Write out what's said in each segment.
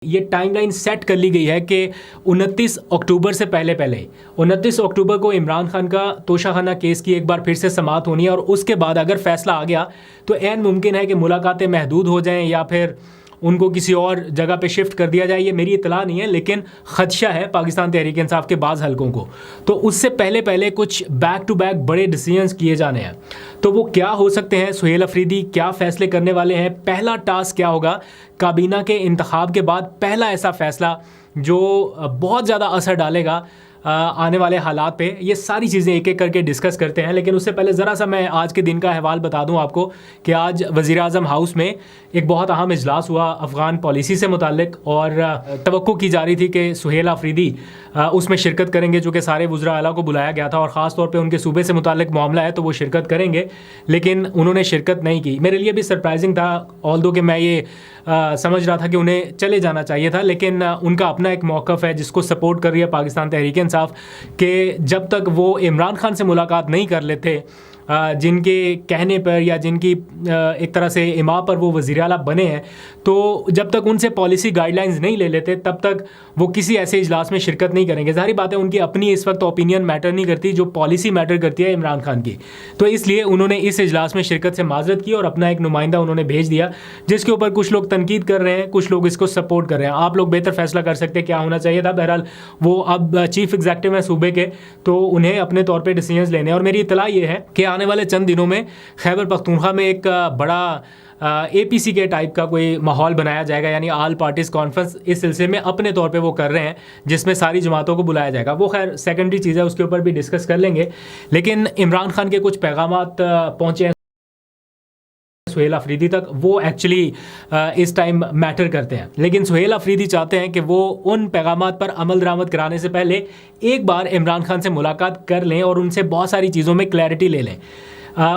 یہ time line set کر لی گئی ہے کہ 29 اکتوبر سے پہلے 29 اکتوبر کو عمران خان کا توشہ خانہ کیس کی ایک بار پھر سے سماعت ہونی ہے، اور اس کے بعد اگر فیصلہ آ گیا تو عین ممکن ہے کہ ملاقاتیں محدود ہو جائیں یا پھر ان کو کسی اور جگہ پہ شفٹ کر دیا جائے۔ یہ میری اطلاع نہیں ہے، لیکن خدشہ ہے پاکستان تحریک انصاف کے بعض حلقوں کو، تو اس سے پہلے کچھ بیک ٹو بیک بڑے ڈیسیژنز کیے جانے ہیں۔ تو وہ کیا ہو سکتے ہیں؟ سہیل افریدی کیا فیصلے کرنے والے ہیں؟ پہلا ٹاسک کیا ہوگا کابینہ کے انتخاب کے بعد؟ پہلا ایسا فیصلہ جو بہت زیادہ اثر ڈالے گا آنے والے حالات پہ۔ یہ ساری چیزیں ایک ایک کر کے ڈسکس کرتے ہیں، لیکن اس سے پہلے ذرا سا میں آج کے دن کا احوال بتا دوں آپ کو کہ آج وزیر اعظم ہاؤس میں ایک بہت اہم اجلاس ہوا افغان پالیسی سے متعلق، اور توقع کی جا رہی تھی کہ سہیل افریدی اس میں شرکت کریں گے، چونکہ سارے وزراء اعلیٰ کو بلایا گیا تھا اور خاص طور پہ ان کے صوبے سے متعلق معاملہ ہے تو وہ شرکت کریں گے، لیکن انہوں نے شرکت نہیں کی۔ میرے لیے بھی سرپرائزنگ تھا، آلدو کہ میں یہ سمجھ رہا تھا کہ انہیں چلے جانا چاہیے تھا، لیکن ان کا اپنا ایک موقف ہے جس کو سپورٹ کر رہی ہے پاکستان تحریک انصاف، کہ جب تک وہ عمران خان سے ملاقات نہیں کر لیتے، جن کے کہنے پر یا جن کی ایک طرح سے اماء پر وہ وزیر اعلیٰ بنے ہیں، تو جب تک ان سے پالیسی گائیڈ لائنز نہیں لے لیتے تب تک وہ کسی ایسے اجلاس میں شرکت نہیں کریں گے۔ ظاہری بات ہے ان کی اپنی اس وقت اوپینین میٹر نہیں کرتی، جو پالیسی میٹر کرتی ہے عمران خان کی، تو اس لیے انہوں نے اس اجلاس میں شرکت سے معذرت کی اور اپنا ایک نمائندہ انہوں نے بھیج دیا، جس کے اوپر کچھ لوگ تنقید کر رہے ہیں، کچھ لوگ اس کو سپورٹ کر رہے ہیں۔ آپ لوگ بہتر فیصلہ کر سکتے کیا ہونا چاہیے تھا۔ بہرحال وہ اب چیف ایگزیکٹو ہیں صوبے کے، تو انہیں اپنے طور پہ ڈیسیژنز لینے، اور میری اطلاع یہ ہے کہ آنے والے چند دنوں میں خیبر پختونخوا میں ایک بڑا اے پی سی کے ٹائپ کا کوئی ماحول بنایا جائے گا، یعنی آل پارٹیز کانفرنس اس سلسلے میں اپنے طور پہ وہ کر رہے ہیں، جس میں ساری جماعتوں کو بلایا جائے گا۔ وہ خیر سیکنڈری چیز ہے، اس کے اوپر بھی ڈسکس کر لیں گے، لیکن عمران خان کے کچھ پیغامات پہنچے ہیں سہیل افریدی تک، وہ ایکچولی اس ٹائم میٹر کرتے ہیں، لیکن سہیل افریدی چاہتے ہیں کہ وہ ان پیغامات پر عمل درآمد کرانے سے پہلے ایک بار عمران خان سے ملاقات کر لیں اور ان سے بہت ساری چیزوں میں کلیئرٹی لے لیں۔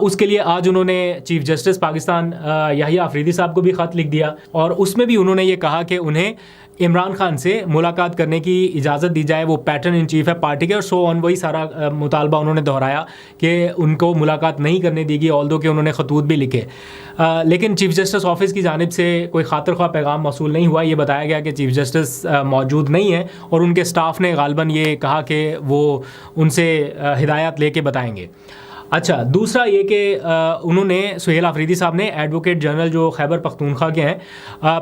اس کے لیے آج انہوں نے چیف جسٹس پاکستان یحییٰ افریدی صاحب کو بھی خط لکھ دیا، اور اس میں بھی انہوں نے یہ کہا کہ انہیں عمران خان سے ملاقات کرنے کی اجازت دی جائے۔ وہ پیٹرن ان چیف ہے پارٹی کے، اور سو آن وہی سارا مطالبہ انہوں نے دہرایا کہ ان کو ملاقات نہیں کرنے دی گئی، آلدو کہ انہوں نے خطوط بھی لکھے، لیکن چیف جسٹس آفس کی جانب سے کوئی خاطر خواہ پیغام موصول نہیں ہوا۔ یہ بتایا گیا کہ چیف جسٹس موجود نہیں ہیں، اور ان کے سٹاف نے غالباً یہ کہا کہ وہ ان سے ہدایات لے کے بتائیں گے۔ اچھا، دوسرا یہ کہ انہوں نے سہیل افریدی صاحب نے ایڈوکیٹ جنرل جو خیبر پختونخوا کے ہیں،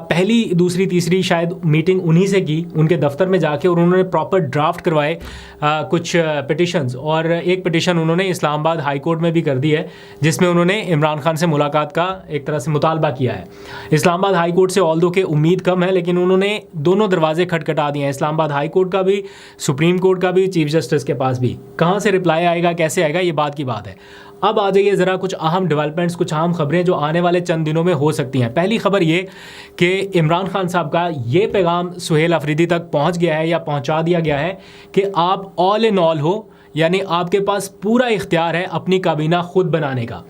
پہلی دوسری تیسری شاید میٹنگ انہی سے کی ان کے دفتر میں جا کے، اور انہوں نے پراپر ڈرافٹ کروائے کچھ پٹیشنز، اور ایک پٹیشن انہوں نے اسلام آباد ہائی کورٹ میں بھی کر دی ہے، جس میں انہوں نے عمران خان سے ملاقات کا ایک طرح سے مطالبہ کیا ہے۔ اسلام آباد ہائی کورٹ سے آلدو کہ امید کم ہے، لیکن انہوں نے دونوں دروازے کھٹکھٹا دیے ہیں، اسلام آباد ہائی کورٹ کا بھی، سپریم کورٹ کا بھی، چیف جسٹس کے پاس بھی۔ کہاں سے رپلائی آئے گا، کیسے آئے گا، یہ بات کی بات ہے۔ اب آ جائیے ذرا کچھ اہم ڈیولپمنٹس، کچھ اہم خبریں جو آنے والے چند دنوں میں ہو سکتی ہیں۔ پہلی خبر یہ کہ عمران خان صاحب کا یہ پیغام سہیل افریدی تک پہنچ گیا ہے یا پہنچا دیا گیا ہے کہ آپ آل ان آل ہو، یعنی آپ کے پاس پورا اختیار ہے اپنی کابینہ خود بنانے کا۔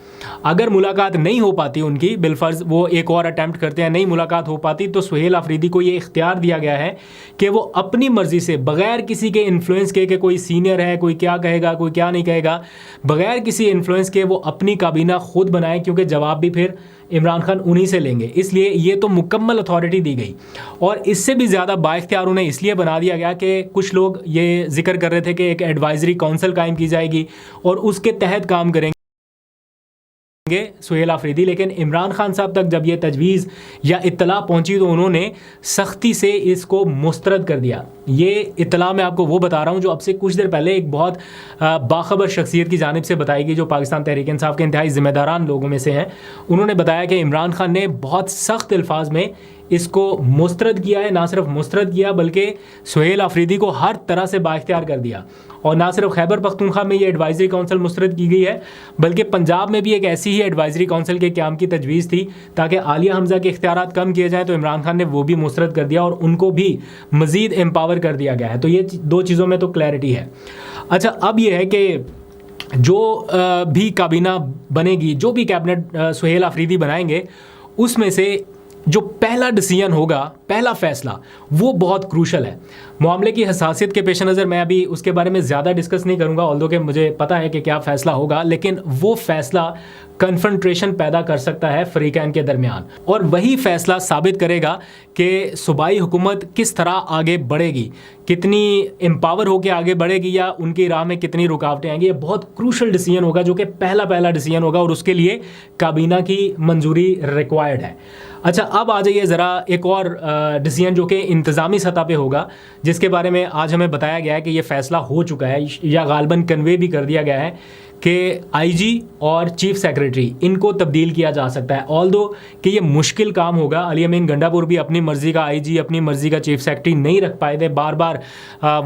اگر ملاقات نہیں ہو پاتی ان کی، بالفرض وہ ایک اور اٹیمپٹ کرتے ہیں، نہیں ملاقات ہو پاتی، تو سہیل افریدی کو یہ اختیار دیا گیا ہے کہ وہ اپنی مرضی سے، بغیر کسی کے انفلوئنس کے کہ کوئی سینئر ہے، کوئی کیا کہے گا، کوئی کیا نہیں کہے گا، بغیر کسی انفلوئنس کے وہ اپنی کابینہ خود بنائیں، کیونکہ جواب بھی پھر عمران خان انہی سے لیں گے۔ اس لیے یہ تو مکمل اتھارٹی دی گئی، اور اس سے بھی زیادہ بااختیار انہیں اس لیے بنا دیا گیا کہ کچھ لوگ یہ ذکر کر رہے تھے کہ ایک ایڈوائزری کونسل قائم کی جائے گی اور اس کے تحت کام کریں گے سہیل افریدی، لیکن عمران خان صاحب تک جب یہ تجویز یا اطلاع پہنچی تو انہوں نے سختی سے اس کو مسترد کر دیا۔ یہ اطلاع میں آپ کو وہ بتا رہا ہوں جو اب سے کچھ دیر پہلے ایک بہت باخبر شخصیت کی جانب سے بتائی گئی، جو پاکستان تحریک انصاف کے انتہائی ذمہ داران لوگوں میں سے ہیں۔ انہوں نے بتایا کہ عمران خان نے بہت سخت الفاظ میں اس کو مسترد کیا ہے، نہ صرف مسترد کیا بلکہ سہیل افریدی کو ہر طرح سے بااختیار کر دیا، اور نہ صرف خیبر پختونخوا میں یہ ایڈوائزری کونسل مسترد کی گئی ہے، بلکہ پنجاب میں بھی ایک ایسی ہی ایڈوائزری کونسل کے قیام کی تجویز تھی تاکہ عالیہ حمزہ کے اختیارات کم کیے جائیں، تو عمران خان نے وہ بھی مسترد کر دیا اور ان کو بھی مزید امپاور کر دیا گیا ہے۔ تو یہ دو چیزوں میں تو کلیئرٹی ہے۔ اچھا، اب یہ ہے کہ جو بھی کابینہ بنے گی، جو بھی کیبنٹ سہیل افریدی بنائیں گے، اس میں سے جو پہلا ڈیسیژن ہوگا، پہلا فیصلہ، وہ بہت کروشل ہے۔ معاملے کی حساسیت کے پیش نظر میں ابھی اس کے بارے میں زیادہ ڈسکس نہیں کروں گا، آلدو کہ مجھے پتہ ہے کہ کیا فیصلہ ہوگا، لیکن وہ فیصلہ کنفرنٹریشن پیدا کر سکتا ہے فریقین کے درمیان، اور وہی فیصلہ ثابت کرے گا کہ صوبائی حکومت کس طرح آگے بڑھے گی، کتنی امپاور ہو کے آگے بڑھے گی یا ان کی راہ میں کتنی رکاوٹیں آئیں گی۔ یہ بہت کروشل ڈیسیجن ہوگا جو کہ پہلا ڈیسیجن ہوگا، اور اس کے لیے کابینہ کی منظوری ریکوائرڈ ہے۔ اچھا، اب آ جائیے ذرا ایک اور ڈیسیجن جو کہ انتظامی سطح پہ ہوگا، جس کے بارے میں آج ہمیں بتایا گیا ہے کہ یہ فیصلہ ہو چکا ہے یا غالباً کنوے بھی کر دیا گیا ہے کہ آئی جی اور چیف سیکریٹری ان کو تبدیل کیا جا سکتا ہے۔ آلدو کہ یہ مشکل کام ہوگا، علی امین گنڈا پور بھی اپنی مرضی کا آئی جی، اپنی مرضی کا چیف سیکریٹری نہیں رکھ پائے تھے، بار بار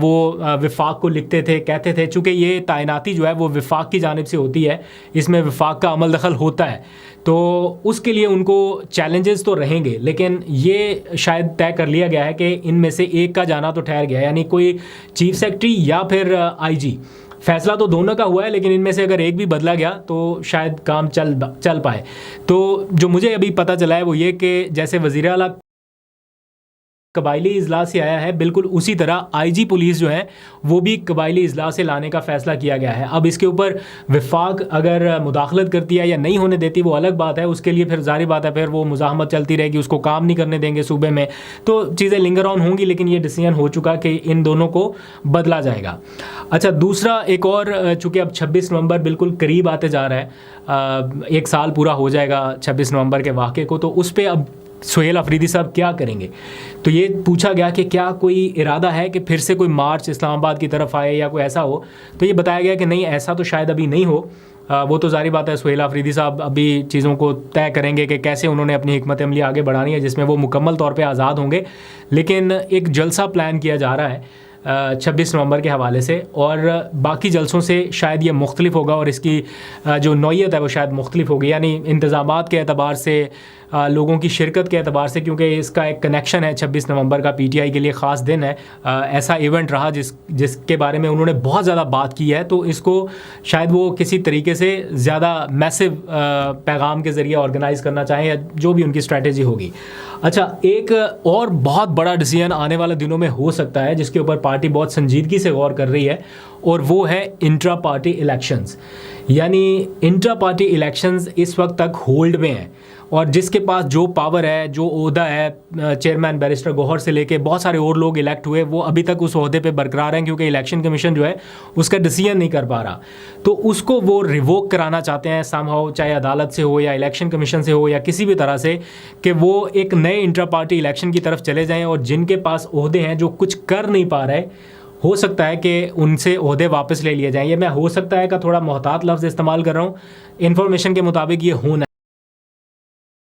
وہ وفاق کو لکھتے تھے، کہتے تھے، چونکہ یہ تعیناتی جو ہے وہ وفاق کی جانب سے ہوتی ہے، اس میں وفاق کا عمل دخل ہوتا ہے، تو اس کے لیے ان کو چیلنجز تو رہیں گے، لیکن یہ شاید طے کر لیا گیا ہے کہ ان میں سے ایک کا جانا تو ٹھہر گیا، یعنی کوئی چیف سیکریٹری یا پھر آئی جی۔ فیصلہ تو دونوں کا ہوا ہے، لیکن ان میں سے اگر ایک بھی بدلا گیا تو شاید کام چل پائے۔ تو جو مجھے ابھی پتہ چلا ہے وہ یہ کہ جیسے وزیر اعلیٰ قبائلی اضلاع سے آیا ہے، بالکل اسی طرح آئی جی پولیس جو ہے وہ بھی قبائلی اضلاع سے لانے کا فیصلہ کیا گیا ہے۔ اب اس کے اوپر وفاق اگر مداخلت کرتی ہے یا نہیں ہونے دیتی وہ الگ بات ہے، اس کے لیے پھر ظاہری بات ہے پھر وہ مزاحمت چلتی رہے گی، اس کو کام نہیں کرنے دیں گے صوبے میں، تو چیزیں لنگر آن ہوں گی، لیکن یہ ڈیسیجن ہو چکا کہ ان دونوں کو بدلا جائے گا۔ اچھا، دوسرا ایک اور، چونکہ اب 26 نومبر بالکل قریب آتے جا رہا ہے، ایک سال پورا ہو جائے گا 26 نومبر کے واقعے کو، تو اس پہ اب سہیل آفریدی صاحب کیا کریں گے؟ تو یہ پوچھا گیا کہ کیا کوئی ارادہ ہے کہ پھر سے کوئی مارچ اسلام آباد کی طرف آئے یا کوئی ایسا ہو، تو یہ بتایا گیا کہ نہیں، ایسا تو شاید ابھی نہیں ہو۔ وہ تو ظاہری بات ہے سہیل آفریدی صاحب ابھی چیزوں کو طے کریں گے کہ کیسے انہوں نے اپنی حکمت عملی آگے بڑھانی ہے، جس میں وہ مکمل طور پہ آزاد ہوں گے، لیکن ایک جلسہ پلان کیا جا رہا ہے 26 نومبر کے حوالے سے، اور باقی جلسوں سے شاید یہ مختلف ہوگا، اور اس کی جو نوعیت ہے وہ شاید مختلف ہوگی، یعنی انتظامات کے اعتبار سے، لوگوں کی شرکت کے اعتبار سے، کیونکہ اس کا ایک کنیکشن ہے 26 نومبر کا، پی ٹی آئی کے لیے خاص دن ہے، ایسا ایونٹ رہا جس کے بارے میں انہوں نے بہت زیادہ بات کی ہے، تو اس کو شاید وہ کسی طریقے سے زیادہ میسو پیغام کے ذریعے آرگنائز کرنا چاہیں، یا جو بھی ان کی اسٹریٹجی ہوگی۔ اچھا، ایک اور بہت بڑا ڈیسیجن آنے والے دنوں میں ہو سکتا ہے جس کے اوپر پارٹی بہت سنجیدگی سے غور کر رہی ہے، اور وہ ہے انٹرا پارٹی الیکشنز۔ یعنی انٹرا پارٹی الیکشنز اس وقت تک ہولڈ میں ہیں، اور جس کے پاس جو پاور ہے، جو عہدہ ہے، چیئرمین بیرسٹر گوہر سے لے کے بہت سارے اور لوگ الیکٹ ہوئے، وہ ابھی تک اس عہدے پہ برقرار ہیں، کیونکہ الیکشن کمیشن جو ہے اس کا ڈیسیجن نہیں کر پا رہا، تو اس کو وہ ریووک کرانا چاہتے ہیں سم ہاؤ، چاہے عدالت سے ہو یا الیکشن کمیشن سے ہو یا کسی بھی طرح سے، کہ وہ ایک نئے انٹرا پارٹی الیکشن کی طرف چلے جائیں، اور جن کے پاس عہدے ہیں جو کچھ کر نہیں پا رہے، ہو سکتا ہے کہ ان سے عہدے واپس لے لیے جائیں۔ یہ میں ہو سکتا ہے کا تھوڑا محتاط لفظ استعمال کر رہا ہوں، انفارمیشن کے مطابق یہ ہونا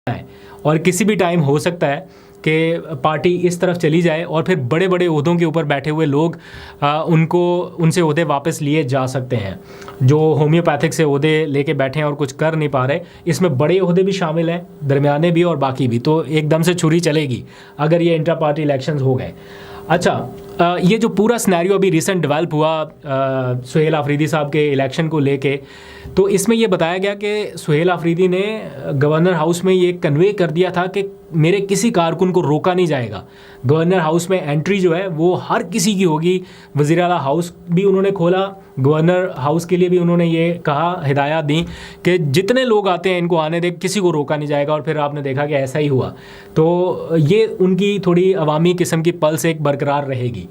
ہے، اور کسی بھی ٹائم ہو سکتا ہے کہ پارٹی اس طرف چلی جائے اور پھر بڑے بڑے عہدوں کے اوپر بیٹھے ہوئے لوگ ان سے عہدے واپس لیے جا سکتے ہیں، جو ہومیوپیتھک سے عہدے لے کے بیٹھے ہیں اور کچھ کر نہیں پا رہے، اس میں بڑے عہدے بھی شامل ہیں، درمیانے بھی اور باقی بھی، تو ایک دم سے چھری چلے گی اگر یہ انٹرا پارٹی الیکشنز ہو گئے۔ اچھا، یہ جو پورا سنیریو ابھی ریسنٹ ڈیولپ ہوا سہیل آفریدی صاحب کے الیکشن کو لے کے، تو اس میں یہ بتایا گیا کہ سہیل آفریدی نے گورنر ہاؤس میں یہ کنوے کر دیا تھا کہ میرے کسی کارکن کو روکا نہیں جائے گا، گورنر ہاؤس میں انٹری جو ہے وہ ہر کسی کی ہوگی۔ وزیر اعلیٰ ہاؤس بھی انہوں نے کھولا، گورنر ہاؤس کے لیے بھی انہوں نے یہ کہا، ہدایات دیں کہ جتنے لوگ آتے ہیں ان کو آنے دیں، کسی کو روکا نہیں جائے گا، اور پھر آپ نے دیکھا کہ ایسا ہی ہوا، تو یہ ان کی تھوڑی عوامی قسم کی پلس ایک برقرار رہے گی۔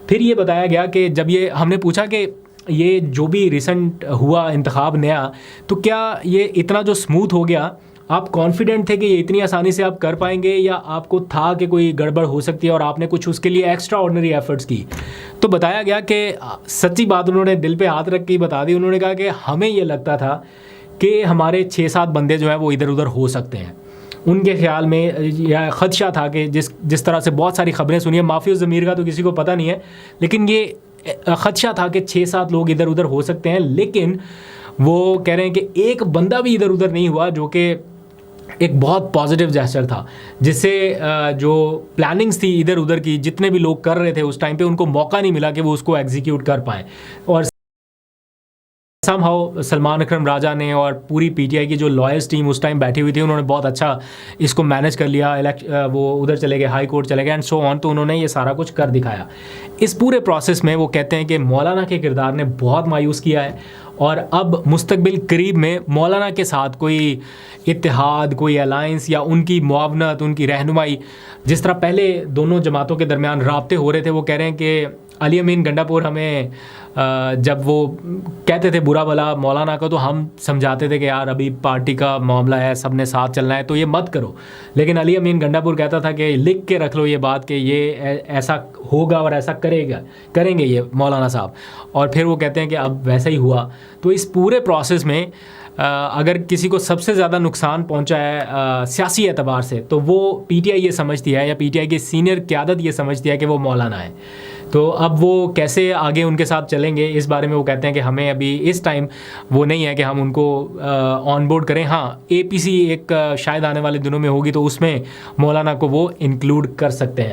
پھر یہ بتایا گیا کہ جب یہ ہم نے پوچھا کہ یہ جو بھی ریسنٹ ہوا انتخاب نیا، تو کیا یہ اتنا جو سموتھ ہو گیا، آپ کانفیڈنٹ تھے کہ یہ اتنی آسانی سے آپ کر پائیں گے، یا آپ کو تھا کہ کوئی گڑبڑ ہو سکتی ہے اور آپ نے کچھ اس کے لیے ایکسٹرا آرڈنری ایفرٹس کی؟ تو بتایا گیا کہ سچی بات انہوں نے دل پہ ہاتھ رکھ کے بتا دی، انہوں نے کہا کہ ہمیں یہ لگتا تھا کہ ہمارے 6-7 بندے جو ہیں وہ ادھر ادھر ہو سکتے ہیں، ان کے خیال میں یہ خدشہ تھا کہ جس طرح سے بہت ساری خبریں سنی ہیں، معافی ضمیر کا تو کسی کو پتہ نہیں ہے، لیکن یہ خدشہ تھا کہ 6-7 لوگ ادھر ادھر ہو سکتے ہیں، لیکن وہ کہہ رہے ہیں کہ ایک بندہ بھی ادھر ادھر نہیں ہوا، جو کہ ایک بہت پازیٹیو جیسچر تھا، جس سے جو پلاننگز تھی ادھر ادھر کی، جتنے بھی لوگ کر رہے تھے اس ٹائم پہ، ان کو موقع نہیں ملا کہ وہ اس کو ایگزیکیوٹ کر پائیں، اور سم ہاؤ سلمان اکرم راجہ نے اور پوری پی ٹی آئی کی جو لائرز ٹیم اس ٹائم بیٹھی ہوئی تھی، انہوں نے بہت اچھا اس کو مینیج کر لیا، وہ ادھر چلے گئے، ہائی کورٹ چلے گئے اینڈ سو آن، تو انہوں نے یہ سارا کچھ کر دکھایا۔ اس پورے پروسیس میں وہ کہتے ہیں کہ مولانا کے کردار نے بہت مایوس کیا ہے، اور اب مستقبل قریب میں مولانا کے ساتھ کوئی اتحاد، کوئی الائنس یا ان کی معاونت، ان کی رہنمائی، جس طرح پہلے دونوں جماعتوں کے درمیان رابطے ہو رہے تھے، وہ کہہ رہے ہیں کہ علی امین گنڈا پور ہمیں جب وہ کہتے تھے برا بھلا مولانا کا، تو ہم سمجھاتے تھے کہ یار ابھی پارٹی کا معاملہ ہے، سب نے ساتھ چلنا ہے تو یہ مت کرو. لیکن علی امین گنڈا پور کہتا تھا کہ لکھ کے رکھ لو یہ بات کہ یہ ایسا ہوگا اور ایسا کریں گے یہ مولانا صاحب. اور پھر وہ کہتے ہیں کہ اب ویسا ہی ہوا. تو اس پورے پروسیس میں اگر کسی کو سب سے زیادہ نقصان پہنچا ہے سیاسی اعتبار سے، تو وہ پی ٹی آئی یہ سمجھتی ہے، یا پی ٹی آئی کی سینئر قیادت یہ سمجھتی ہے کہ وہ مولانا ہے. تو اب وہ کیسے آگے ان کے ساتھ چلیں گے، اس بارے میں وہ کہتے ہیں کہ ہمیں ابھی اس ٹائم وہ نہیں ہے کہ ہم ان کو آن بورڈ کریں. ہاں اے پی سی ایک شاید آنے والے دنوں میں ہوگی، تو اس میں مولانا کو وہ انکلوڈ کر سکتے ہیں.